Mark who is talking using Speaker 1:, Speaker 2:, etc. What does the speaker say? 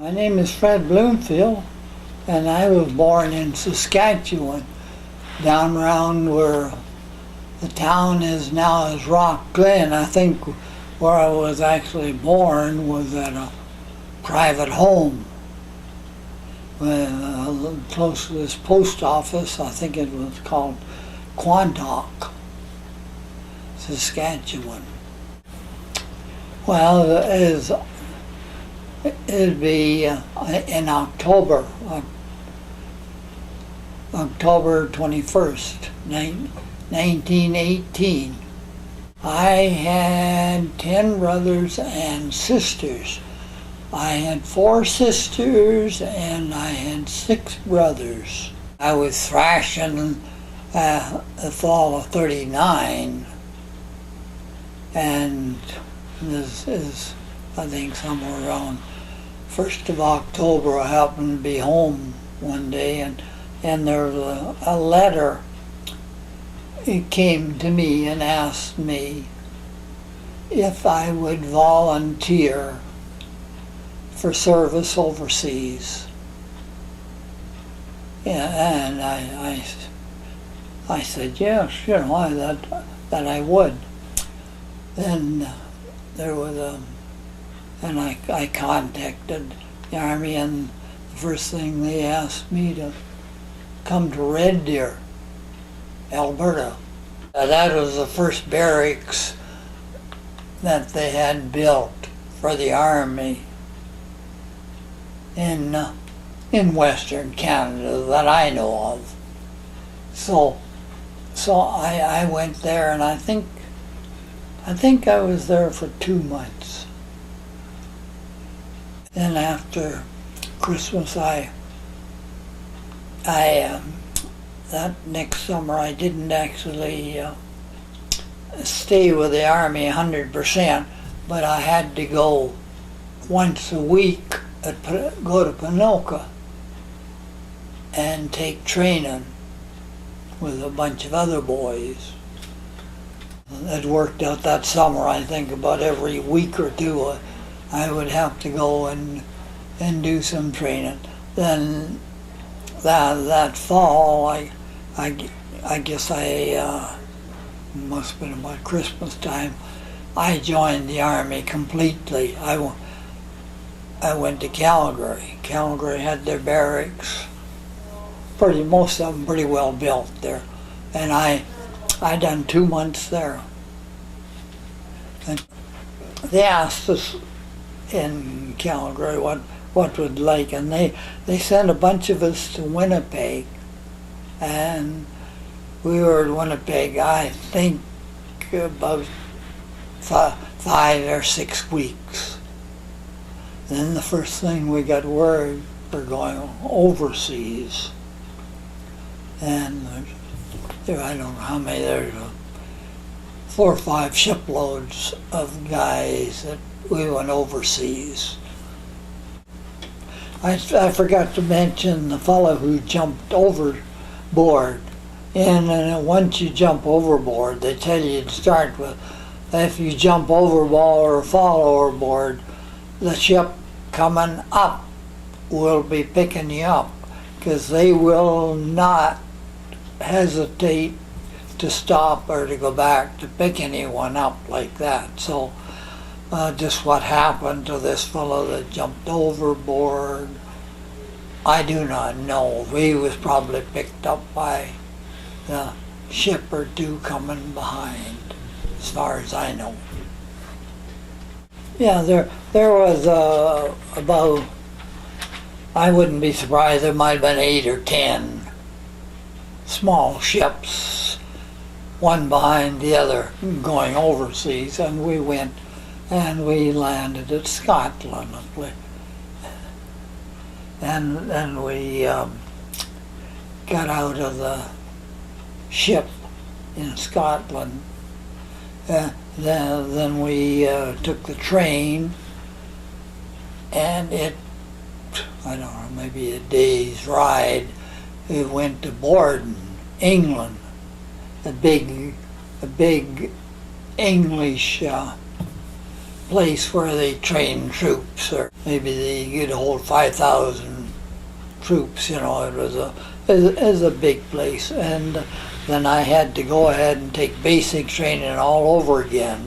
Speaker 1: My name is Fred Bloomfield, and I was born in Saskatchewan, down around where the town is now is Rock Glen. I think where I was actually born was at a private home. Close to this post office, I think it was called Quantock, Saskatchewan. Well, it'd be in October 21st, 1918. I had 10 brothers and sisters. I had 4 sisters and I had 6 brothers. I was thrashing the fall of '39, and this is, I think, somewhere around 1st of October. I happened to be home one day, and there was a letter. It came to me and asked me if I would volunteer for service overseas. Yeah, and I said yes, that I would. Then there was and I contacted the Army, and the first thing they asked me to come to Red Deer, Alberta. That was the first barracks that they had built for the Army in Western Canada that I know of. So I went there, and I think I was there for 2 months. Then after Christmas, that next summer I didn't actually stay with the Army 100%, but I had to go once a week, go to Panoka and take training with a bunch of other boys. It worked out that summer. I think about every week or two I would have to go and do some training. Then that fall, I guess must have been about Christmas time, I joined the Army completely. I went to Calgary. Calgary had their barracks, most of them pretty well built there, and I done 2 months there. And they asked us in Calgary what would like, and they sent a bunch of us to Winnipeg, and we were in Winnipeg, I think, about 5 or 6 weeks. Then the first thing we got word, we're going overseas, and I don't know how many, there's 4 or 5 shiploads of guys that we went overseas. I forgot to mention the fellow who jumped overboard. And once you jump overboard, they tell you to start with, if you jump overboard or fall overboard, the ship coming up will be picking you up, because they will not hesitate to stop or to go back to pick anyone up like that. So just what happened to this fellow that jumped overboard, I do not know. He was probably picked up by the ship or 2 coming behind, as far as I know. Yeah, there was about, I wouldn't be surprised, there might have been 8 or 10 small ships, one behind the other, going overseas, and we went and we landed at Scotland. And we got out of the ship in Scotland. Then we took the train, and I don't know, maybe a day's ride. We went to Borden, England, a big English place where they train troops, or maybe they could hold 5,000 troops. It was a big place, and then I had to go ahead and take basic training all over again.